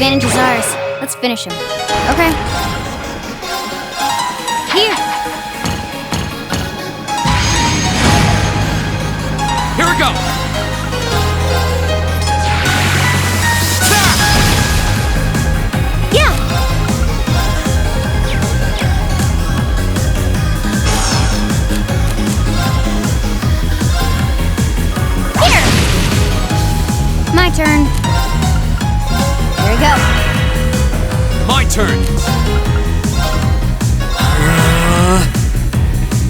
advantage is ours. Let's finish him. Okay. Here. Here we go! Yeah! Here! My turn. Here we go. My turn!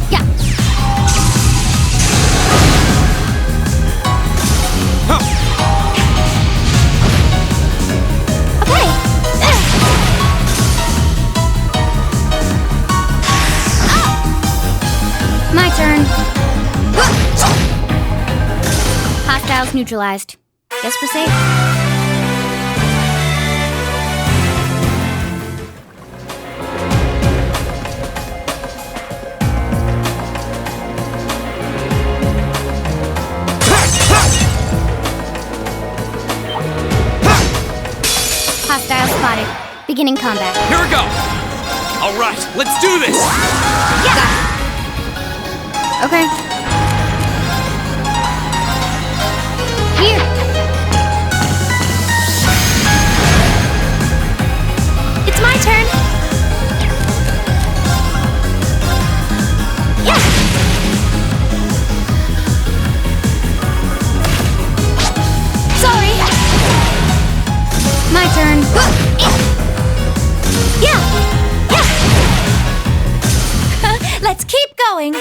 Yeah. Huh. Okay. My turn. Hostiles neutralized. Guess we're safe. Hostile spotted. Beginning combat. Here we go! Alright, let's do this! Yeah! Okay. Here! It's my turn! Yeah! Sorry! My turn. Yeah! Yeah! Let's keep going!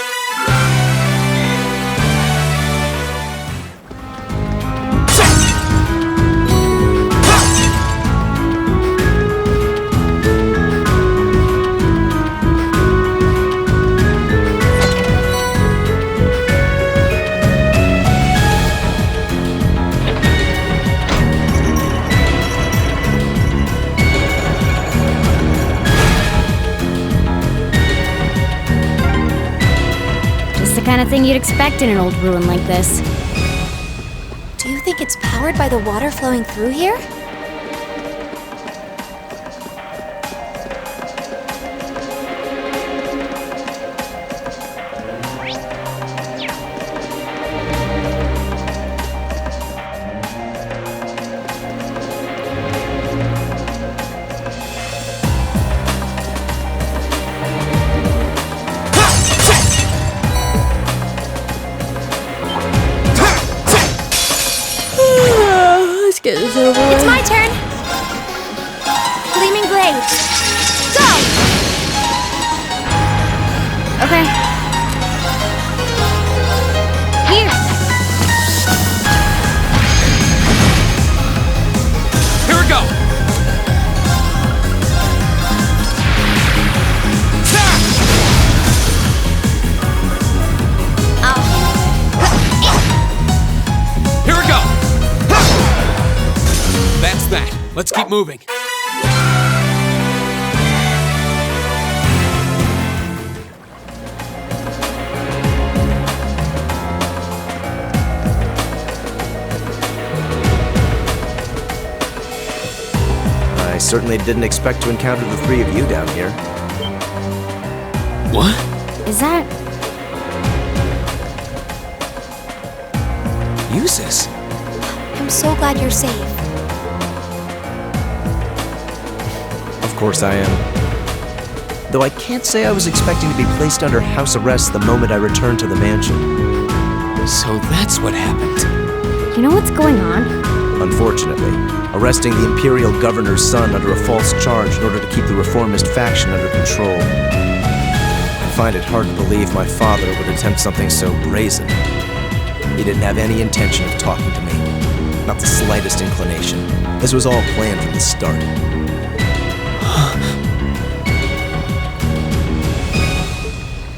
The kind of thing you'd expect in an old ruin like this. Do you think it's powered by the water flowing through here? Get this over with. It's my turn! Gleaming blades! Go! Okay. Here! Here we go! I'll handle it. Here we go! That's that. Let's keep moving. I certainly didn't expect to encounter the three of you down here. What? Is that... Uses? I'm so glad you're safe. Of course I am. Though I can't say I was expecting to be placed under house arrest the moment I returned to the mansion. So that's what happened. You know what's going on? Unfortunately, arresting the Imperial Governor's son under a false charge in order to keep the reformist faction under control. I find it hard to believe my father would attempt something so brazen. He didn't have any intention of talking to me. Not the slightest inclination. This was all planned from the start.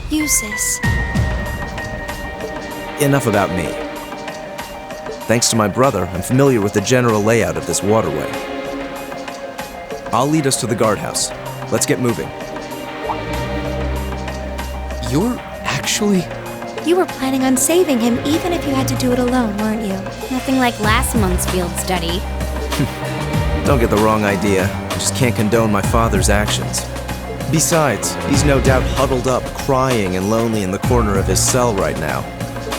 Uses. Enough about me. Thanks to my brother, I'm familiar with the general layout of this waterway. I'll lead us to the guardhouse. Let's get moving. You're actually... You were planning on saving him even if you had to do it alone, weren't you? Nothing like last month's field study. Don't get the wrong idea. I just can't condone my father's actions. Besides, he's no doubt huddled up, crying and lonely in the corner of his cell right now.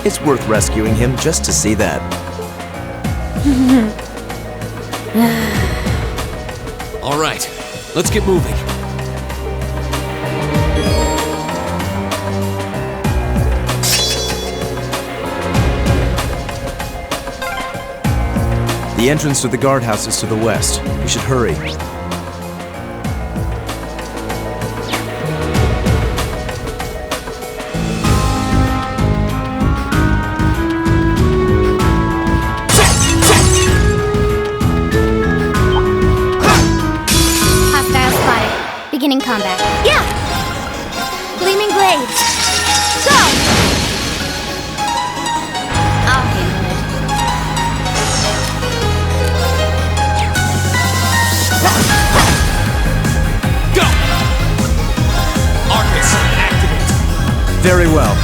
It's worth rescuing him just to see that. All right, let's get moving. The entrance to the guardhouse is to the west. We should hurry. Hostile spotted. Beginning combat. Yeah! Gleaming blades! Go! I'll handle it. Go! Arcus, activate. Very well.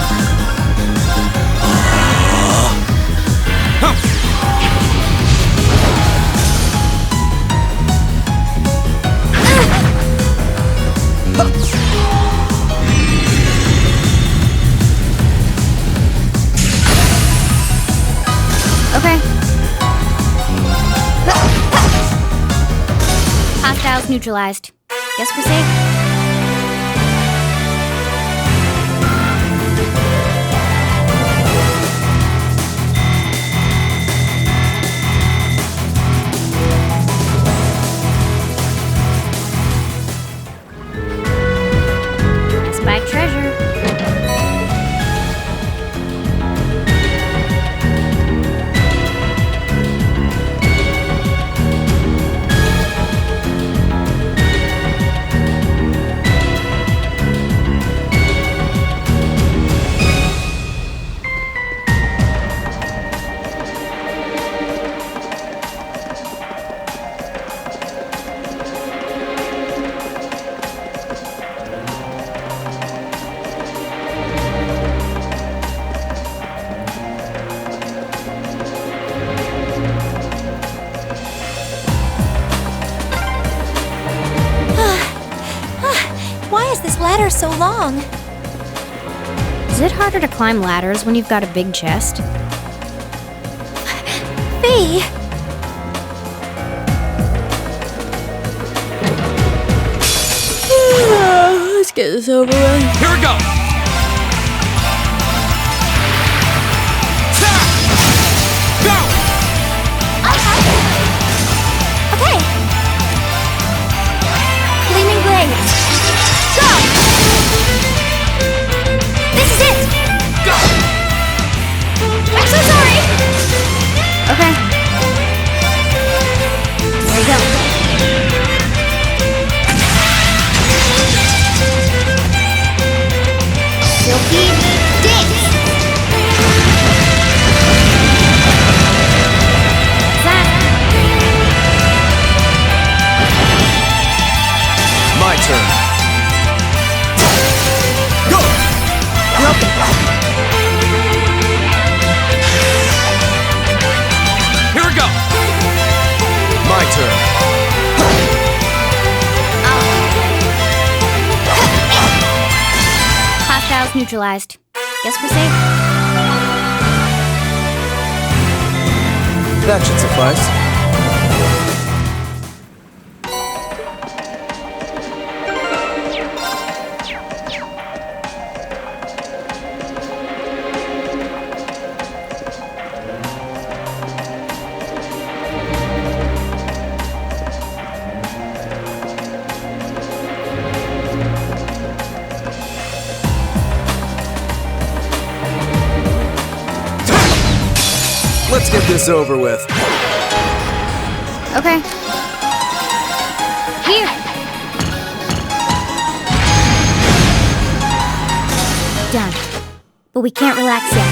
Okay. Hostiles neutralized. Guess we're safe. Spike treasure. Why is this ladder so long? Is it harder to climb ladders when you've got a big chest? Fee! Let's get this over with. Here we go! Go! Okay! Gleaming blades! Go! This is it! Go! I'm so sorry! Okay. There you go. Silky dance! Zap. My turn. Go! Here we go! My turn. Hostiles neutralized. Guess we're safe. That should suffice. Let's get this over with. Okay. Here. Done. But we can't relax yet.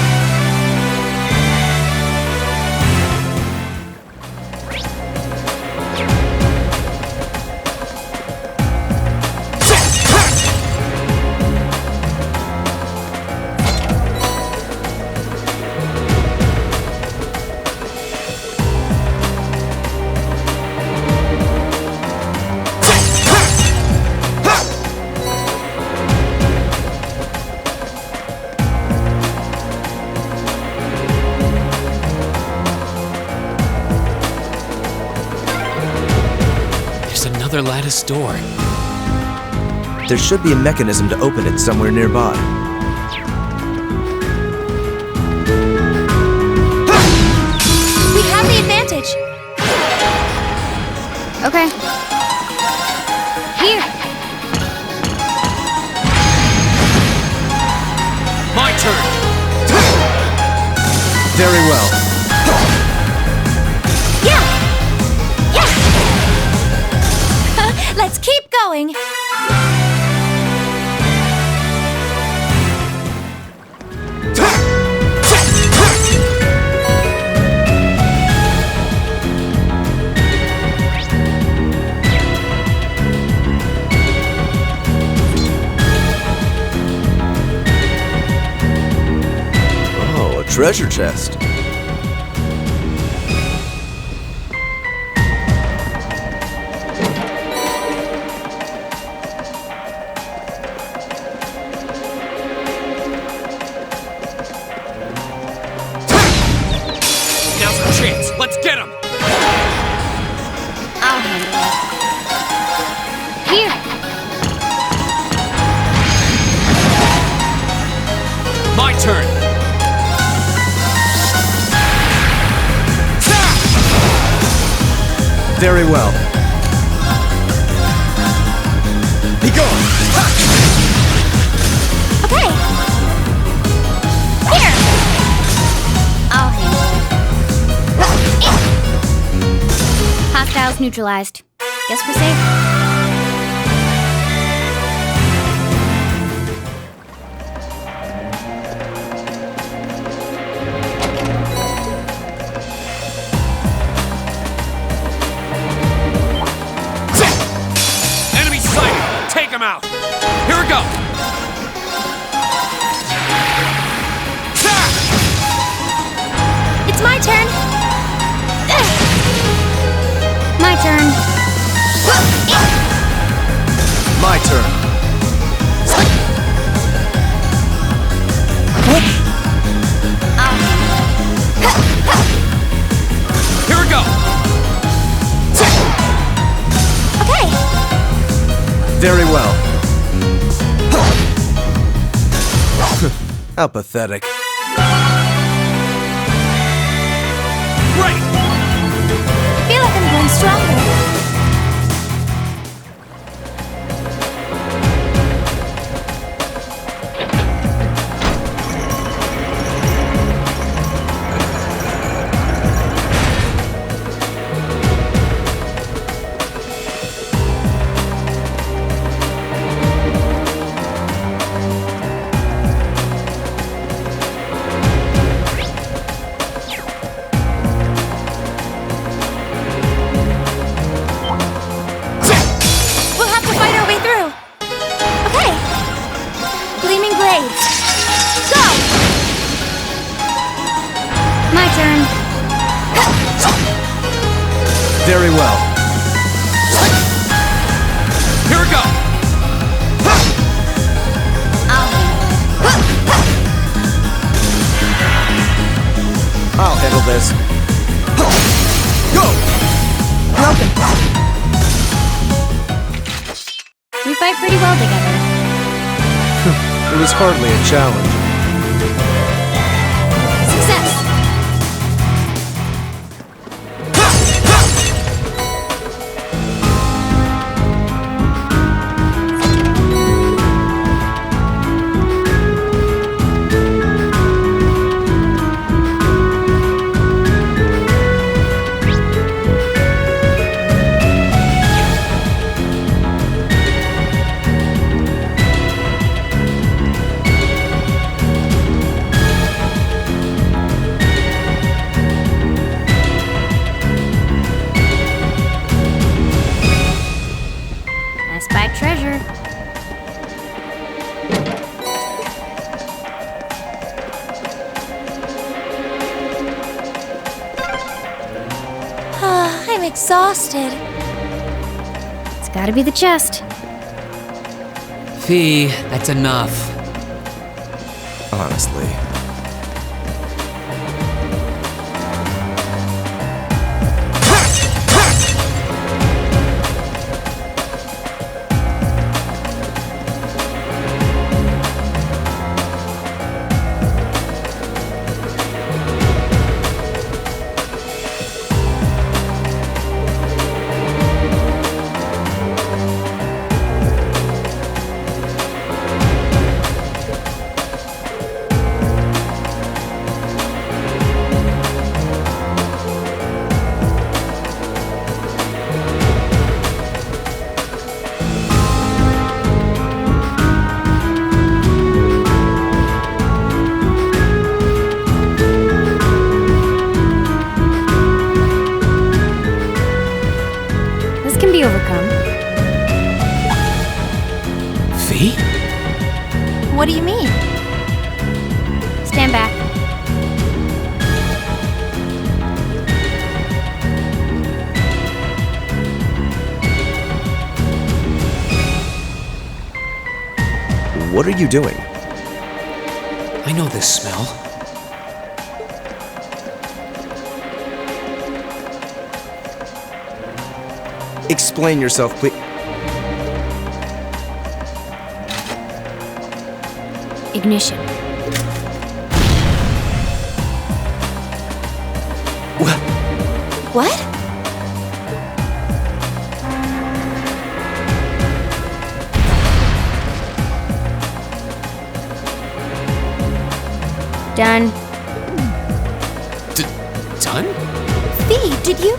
another lattice door. There should be a mechanism to open it somewhere nearby. We have the advantage. Okay. Here. My turn! Very well. Yeah! Yeah! Let's keep going. Treasure chest. Now's our chance. Let's get him! I'll handle it. Here. My turn! Very well. Be gone! Okay. Here. I'll handle it. Hostiles neutralized. Guess we're safe. Enemy sighted! Take him out! Here we go! It's my turn. My turn. My turn. I'll handle Here we go! Okay. Very well. How pathetic. Great! Feel like I'm growing stronger. We'll have to fight our way through. Okay. Gleaming blades. Go! My turn. Very well. Here we go! I'll handle I'll handle this. Go! it. We fight pretty well together. It was hardly a challenge. Success. I spy treasure. I'm exhausted. It's gotta be the chest. Fee, that's enough. Honestly. What are you doing? I know this smell. Explain yourself, please. Ignition. What? Done. Done? Fee, did you?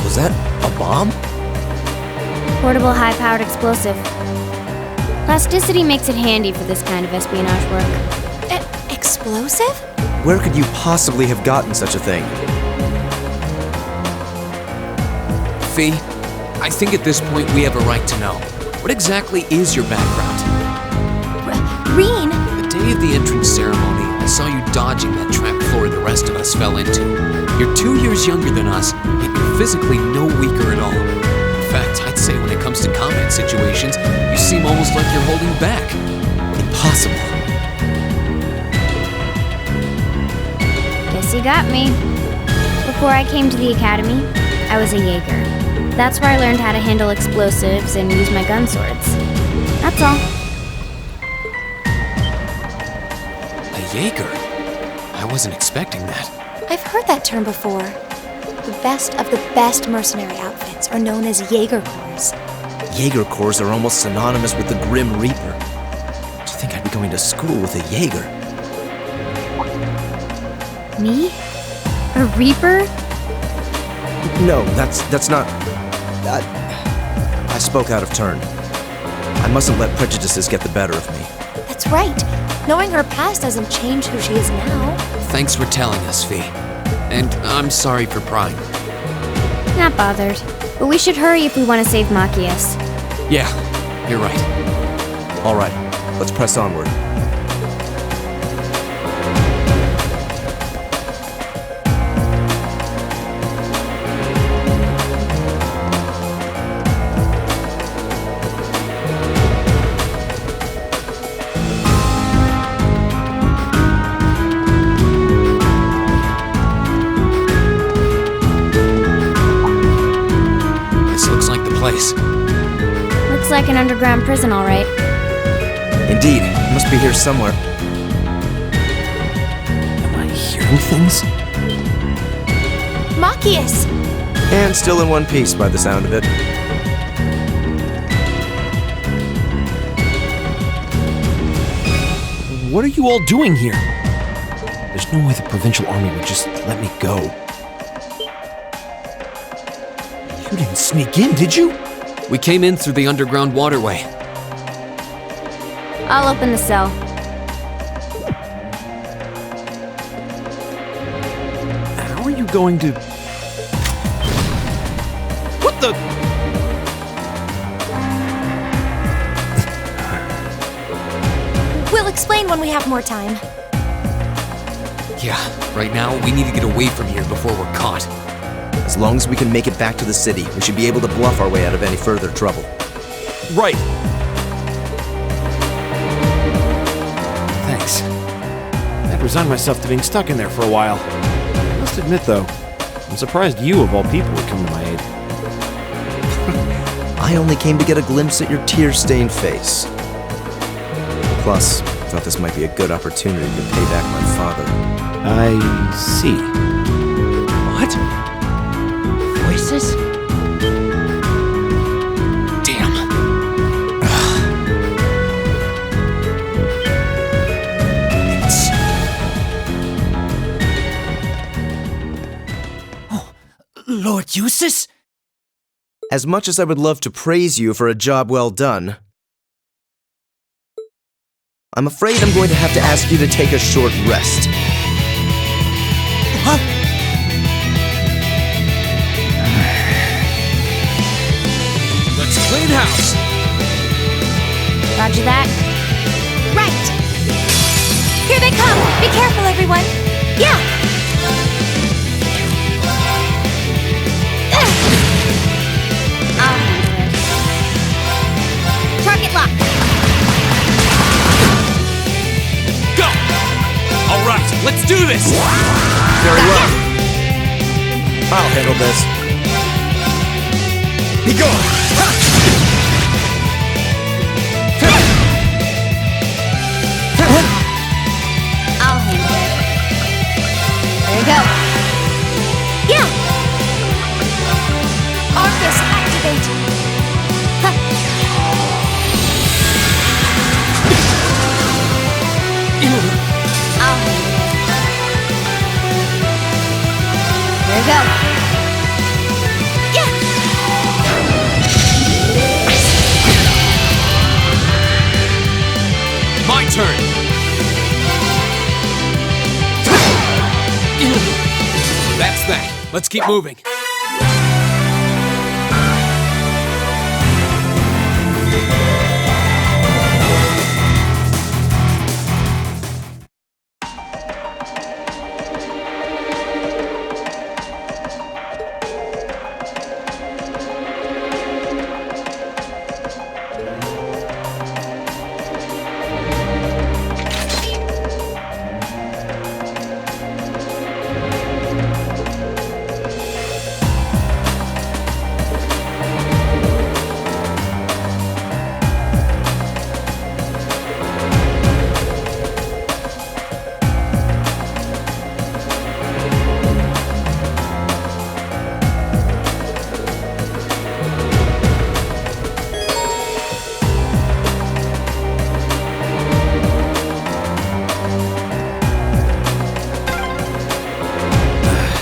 Was that a bomb? Portable high-powered explosive. Plasticity makes it handy for this kind of espionage work. Explosive? Where could you possibly have gotten such a thing? Fee, I think at this point we have a right to know. What exactly is your background? Rean? The day of the entrance ceremony, I saw you dodging that trap floor the rest of us fell into. You're 2 years younger than us, yet you're physically no weaker at all. In fact, I'd say when it comes to combat situations, you seem almost like you're holding back. Impossible. Guess you got me. Before I came to the academy, I was a Jaeger. That's where I learned how to handle explosives and use my gun swords. That's all. A Jaeger? I wasn't expecting that. I've heard that term before. The best of the best mercenary outfits are known as Jaeger Corps. Jaeger Corps are almost synonymous with the Grim Reaper. Do you think I'd be going to school with a Jaeger? Me? A Reaper? No, that's not... I spoke out of turn. I mustn't let prejudices get the better of me. That's right. Knowing her past doesn't change who she is now. Thanks for telling us, Fee. And I'm sorry for prying. Not bothered. But we should hurry if we want to save Machias. Yeah, you're right. All right, let's press onward. Place. Looks like an underground prison, all right. Indeed, it must be here somewhere. Am I hearing things? Machias! And still in one piece by the sound of it. What are you all doing here? There's no way the Provincial Army would just let me go. You didn't sneak in, did you? We came in through the underground waterway. I'll open the cell. How are you going to... What the... We'll explain when we have more time. Yeah, right now we need to get away from here before we're caught. As long as we can make it back to the city, we should be able to bluff our way out of any further trouble. Right. Thanks. I'd resigned myself to being stuck in there for a while. I must admit, though, I'm surprised you, of all people, would come to my aid. I only came to get a glimpse at your tear-stained face. Plus, I thought this might be a good opportunity to pay back my father. I see. What? Voices? Damn. It's... Oh, Lord Eustace? As much as I would love to praise you for a job well done, I'm afraid I'm going to have to ask you to take a short rest. Huh? Let's clean house! Roger that. Right! Here they come! Be careful, everyone! Yeah! I'll handle it. Target lock! Let's do this! Very well. I'll handle this. Be gone! I'll handle it. There you go. Yeah! Arcus, activate! Huh. I'll handle it. There you go. Yeah! My turn! That's that. Let's keep moving.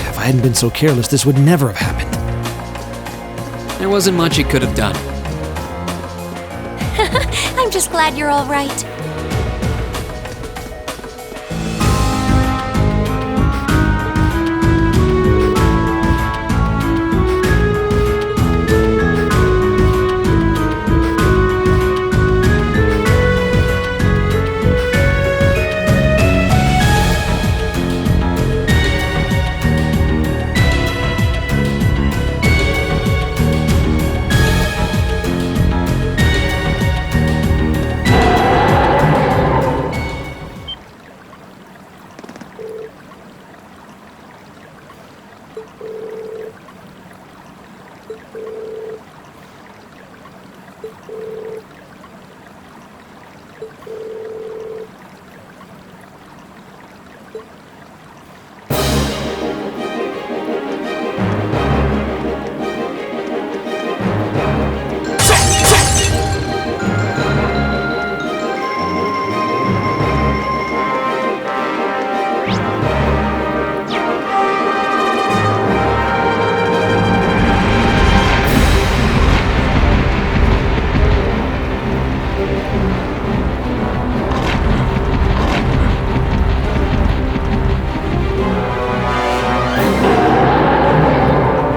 If I hadn't been so careless, this would never have happened. There wasn't much he could have done. I'm just glad you're all right.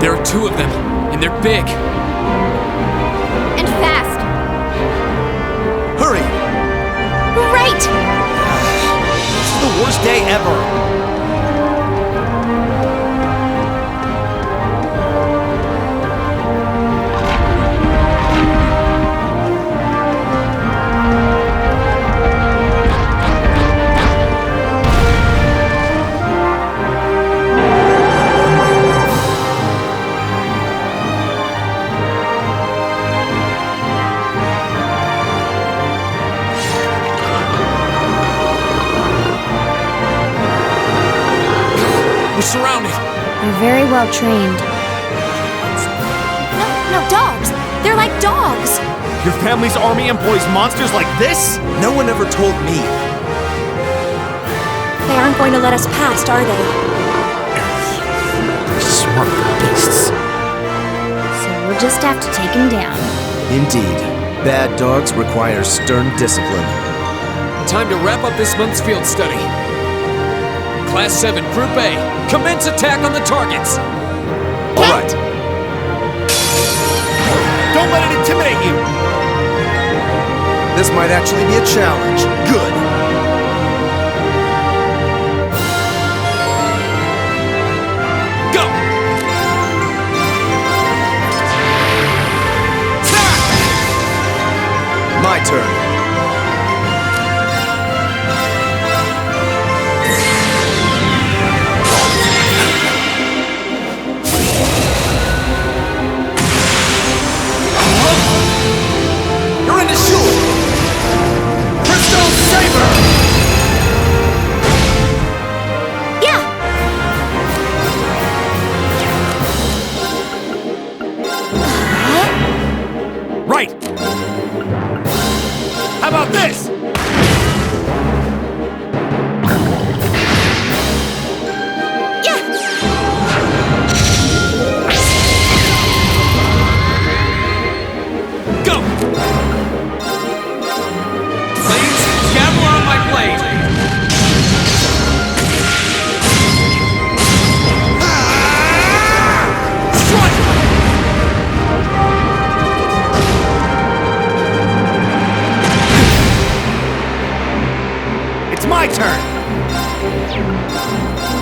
There are two of them, and they're big. And fast. Hurry! Right! This is the worst day ever. We're surrounded. They're very well trained. No, dogs! They're like dogs! Your family's army employs monsters like this? No one ever told me. They aren't going to let us past, are they? Smart beasts. So we'll just have to take him down. Indeed. Bad dogs require stern discipline. Time to wrap up this month's field study. Class VII, Group A, commence attack on the targets. All right. Don't let it intimidate you! This might actually be a challenge. Good. Go! My turn.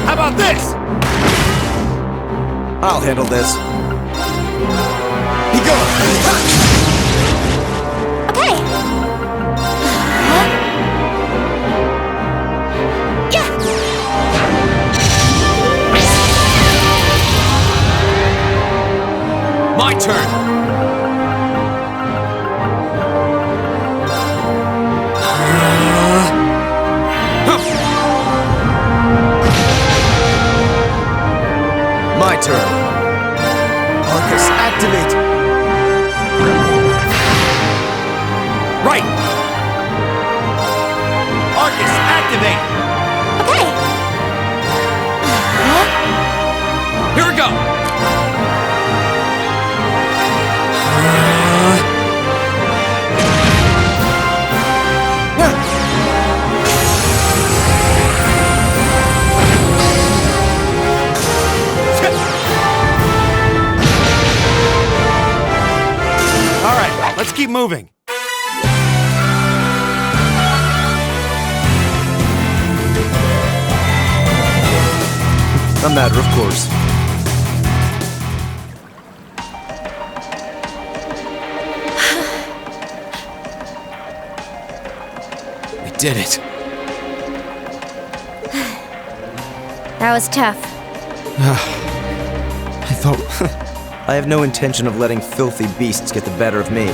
How about this? I'll handle this. Be gone! Okay. Huh? Yeah. My turn! My turn. Arcus, activate! Right! Arcus, activate! Okay. Huh? Here we go! All right, let's keep moving. A matter of course. We did it. That was tough. I thought... I have no intention of letting filthy beasts get the better of me,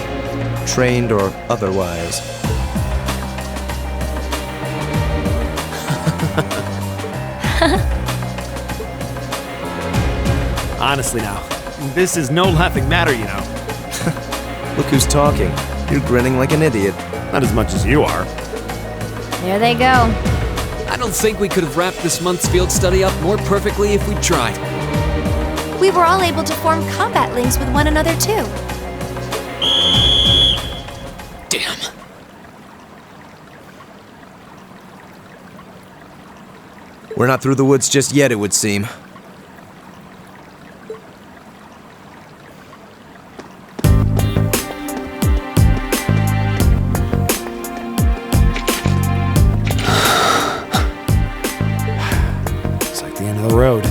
trained or otherwise. Honestly now, this is no laughing matter, you know. Look who's talking. You're grinning like an idiot. Not as much as you are. There they go. I don't think we could have wrapped this month's field study up more perfectly if we tried. We were all able to form combat links with one another, too. Damn. We're not through the woods just yet, it would seem. It's like the end of the road.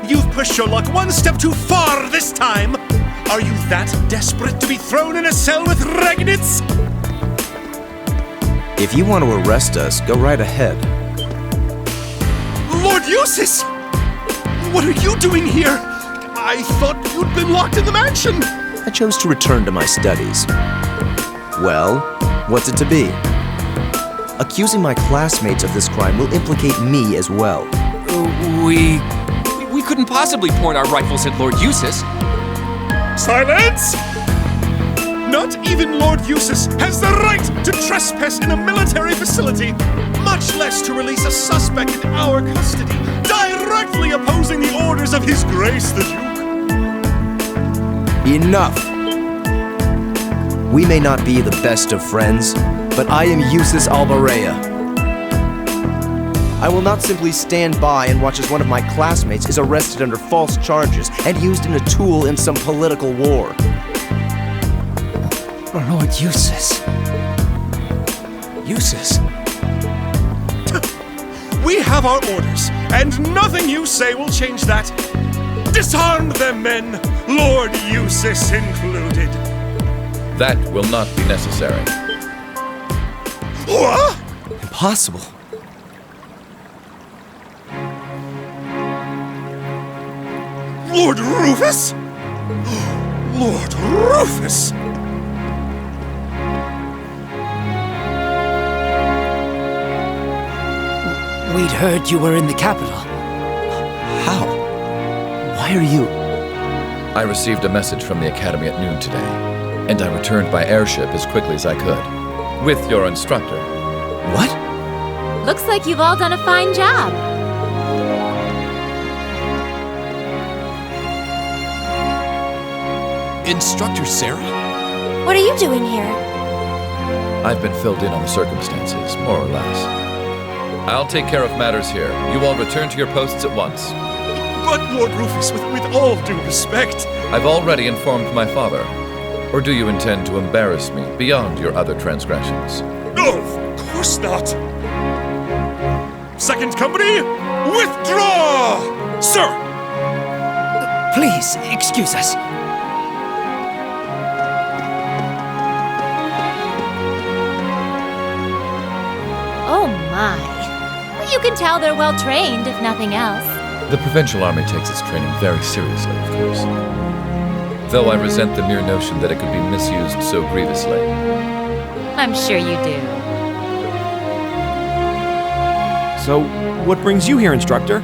You've pushed your luck one step too far this time! Are you that desperate to be thrown in a cell with Regnitz? If you want to arrest us, go right ahead. Lord Eustace! What are you doing here? I thought you'd been locked in the mansion! I chose to return to my studies. Well, what's it to be? Accusing my classmates of this crime will implicate me as well. We couldn't possibly point our rifles at Lord Eustace. Silence! Not even Lord Eustace has the right to trespass in a military facility, much less to release a suspect in our custody, directly opposing the orders of His Grace the Duke. Enough! We may not be the best of friends, but I am Eustace Albarea. I will not simply stand by and watch as one of my classmates is arrested under false charges and used in a tool in some political war. Lord Eustace. Eustace? We have our orders, and nothing you say will change that. Disarm them, men, Lord Eustace included. That will not be necessary. What? Impossible. Lord Rufus? Lord Rufus! We'd heard you were in the capital. How? Why are you? I received a message from the Academy at noon today, and I returned by airship as quickly as I could. With your instructor. What? Looks like you've all done a fine job. Instructor Sarah? What are you doing here? I've been filled in on the circumstances, more or less. I'll take care of matters here. You all return to your posts at once. But, Lord Rufus, with all due respect... I've already informed my father. Or do you intend to embarrass me beyond your other transgressions? No, of course not. Second company, withdraw! Sir! Please, excuse us. Oh my. Well, you can tell they're well trained, if nothing else. The Provincial Army takes its training very seriously, of course. Though I resent the mere notion that it could be misused so grievously. I'm sure you do. So, what brings you here, instructor?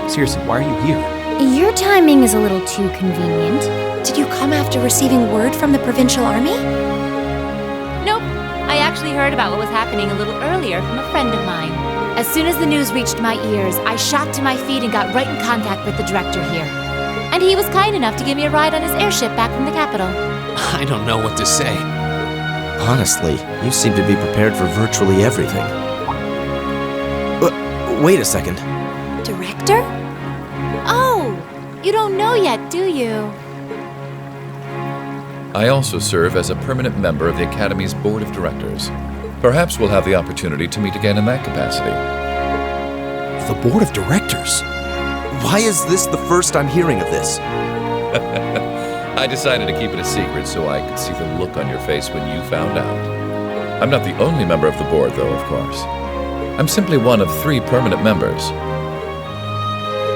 Seriously, why are you here? Your timing is a little too convenient. Did you come after receiving word from the Provincial Army? Nope. I actually heard about what was happening a little earlier from a friend of mine. As soon as the news reached my ears, I shot to my feet and got right in contact with the director here. And he was kind enough to give me a ride on his airship back from the capital. I don't know what to say. Honestly, you seem to be prepared for virtually everything. Wait a second. Director? Oh, you don't know yet, do you? I also serve as a permanent member of the Academy's Board of Directors. Perhaps we'll have the opportunity to meet again in that capacity. The Board of Directors? Why is this the first I'm hearing of this? I decided to keep it a secret so I could see the look on your face when you found out. I'm not the only member of the board, though, of course. I'm simply one of 3 permanent members.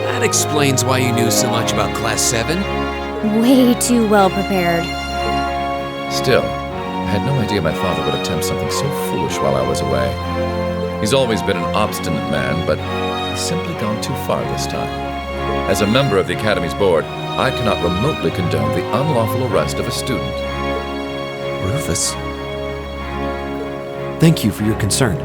That explains why you knew so much about Class VII. Way too well prepared. Still, I had no idea my father would attempt something so foolish while I was away. He's always been an obstinate man, but he's simply gone too far this time. As a member of the Academy's board, I cannot remotely condone the unlawful arrest of a student. Rufus? Thank you for your concern.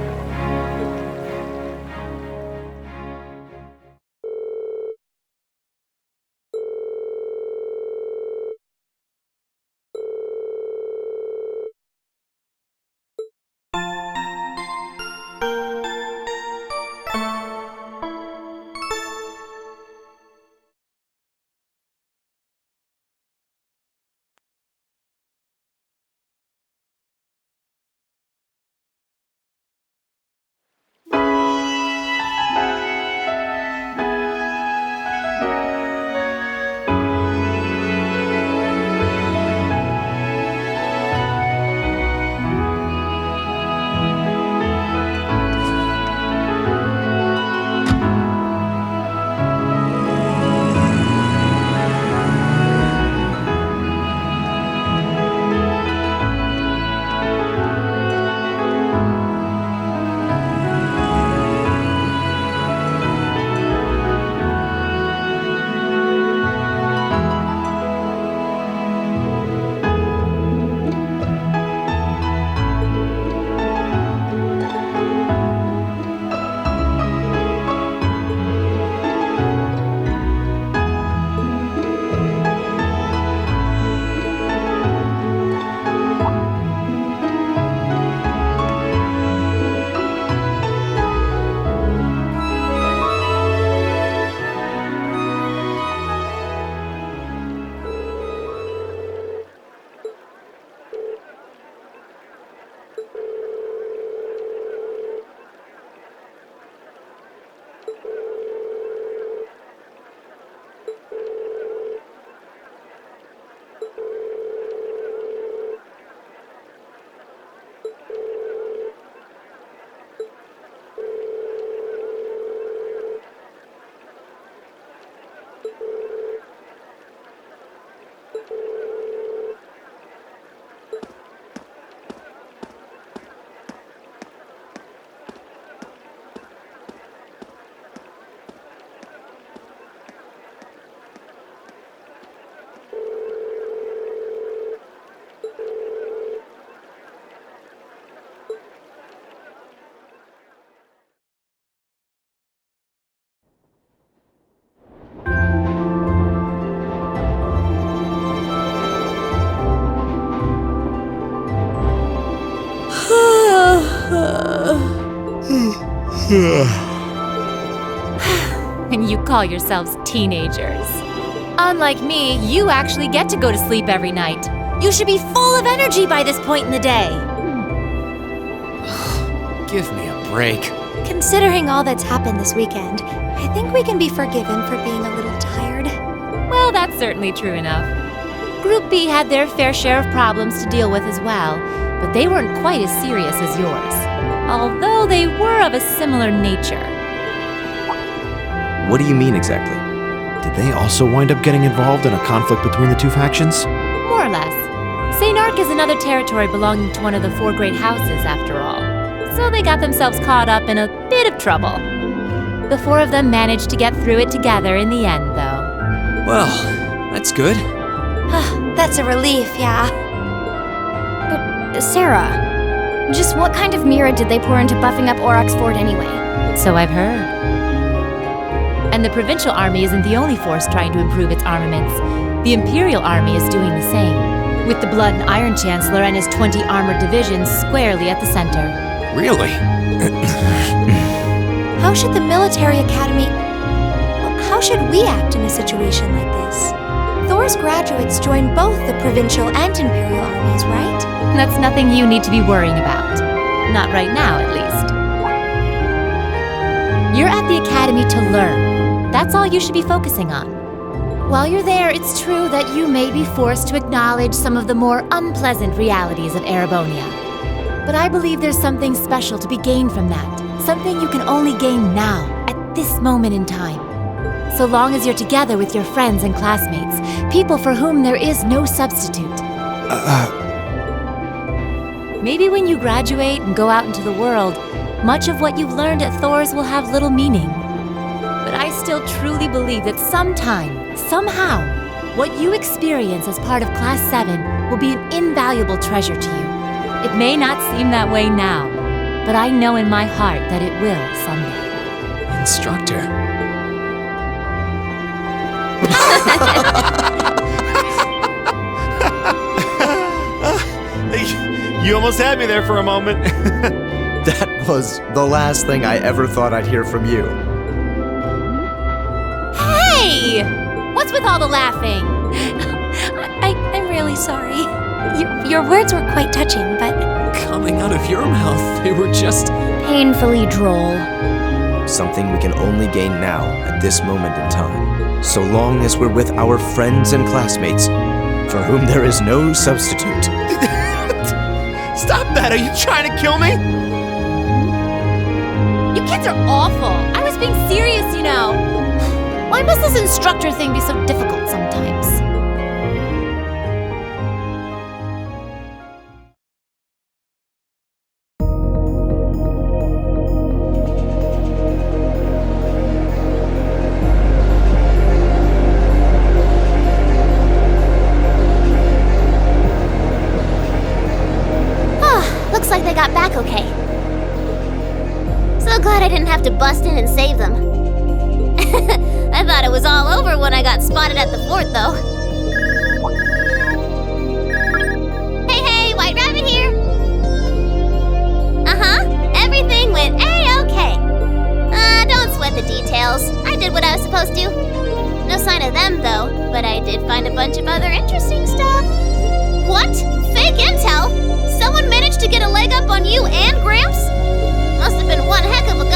And you call yourselves teenagers. Unlike me, you actually get to go to sleep every night. You should be full of energy by this point in the day. Give me a break. Considering all that's happened this weekend, I think we can be forgiven for being a little tired. Well, that's certainly true enough. Group B had their fair share of problems to deal with as well, but they weren't quite as serious as yours. Although they were of a similar nature. What do you mean exactly? Did they also wind up getting involved in a conflict between the two factions? More or less. St. Ark is another territory belonging to one of the 4 great houses, after all. So they got themselves caught up in a bit of trouble. The 4 of them managed to get through it together in the end, though. Well, that's good. That's a relief, yeah. But, Sarah, just what kind of mirror did they pour into buffing up Aurochs Fort anyway? So I've heard. And the Provincial Army isn't the only force trying to improve its armaments. The Imperial Army is doing the same, with the Blood and Iron Chancellor and his 20 armored divisions squarely at the center. Really? How should the military academy... How should we act in a situation like this? Thors graduates join both the Provincial and Imperial armies, right? That's nothing you need to be worrying about. Not right now, at least. You're at the academy to learn. That's all you should be focusing on. While you're there, it's true that you may be forced to acknowledge some of the more unpleasant realities of Erebonia. But I believe there's something special to be gained from that. Something you can only gain now, at this moment in time. So long as you're together with your friends and classmates, people for whom there is no substitute. Maybe when you graduate and go out into the world, much of what you've learned at Thors will have little meaning. But I still truly believe that sometime, somehow, what you experience as part of Class VII will be an invaluable treasure to you. It may not seem that way now, but I know in my heart that it will someday. Instructor. You almost had me there for a moment. That was the last thing I ever thought I'd hear from you. Hey! What's with all the laughing? I'm really sorry. Your words were quite touching, but... Coming out of your mouth, they were just... Painfully droll. Something we can only gain now, at this moment in time. So long as we're with our friends and classmates, for whom there is no substitute. Stop that! Are you trying to kill me? You kids are awful. I was being serious, you know. Why must this instructor thing be so difficult sometimes? Looks like they got back okay. So glad I didn't have to bust in and save them. I thought it was all over when I got spotted at the fort, though. Hey, White Rabbit here! Everything went A-okay. Don't sweat the details. I did what I was supposed to. No sign of them, though, but I did find a bunch of other interesting stuff. What? Fake intel? Someone managed to get a leg up on you and Gramps? Must have been one heck of a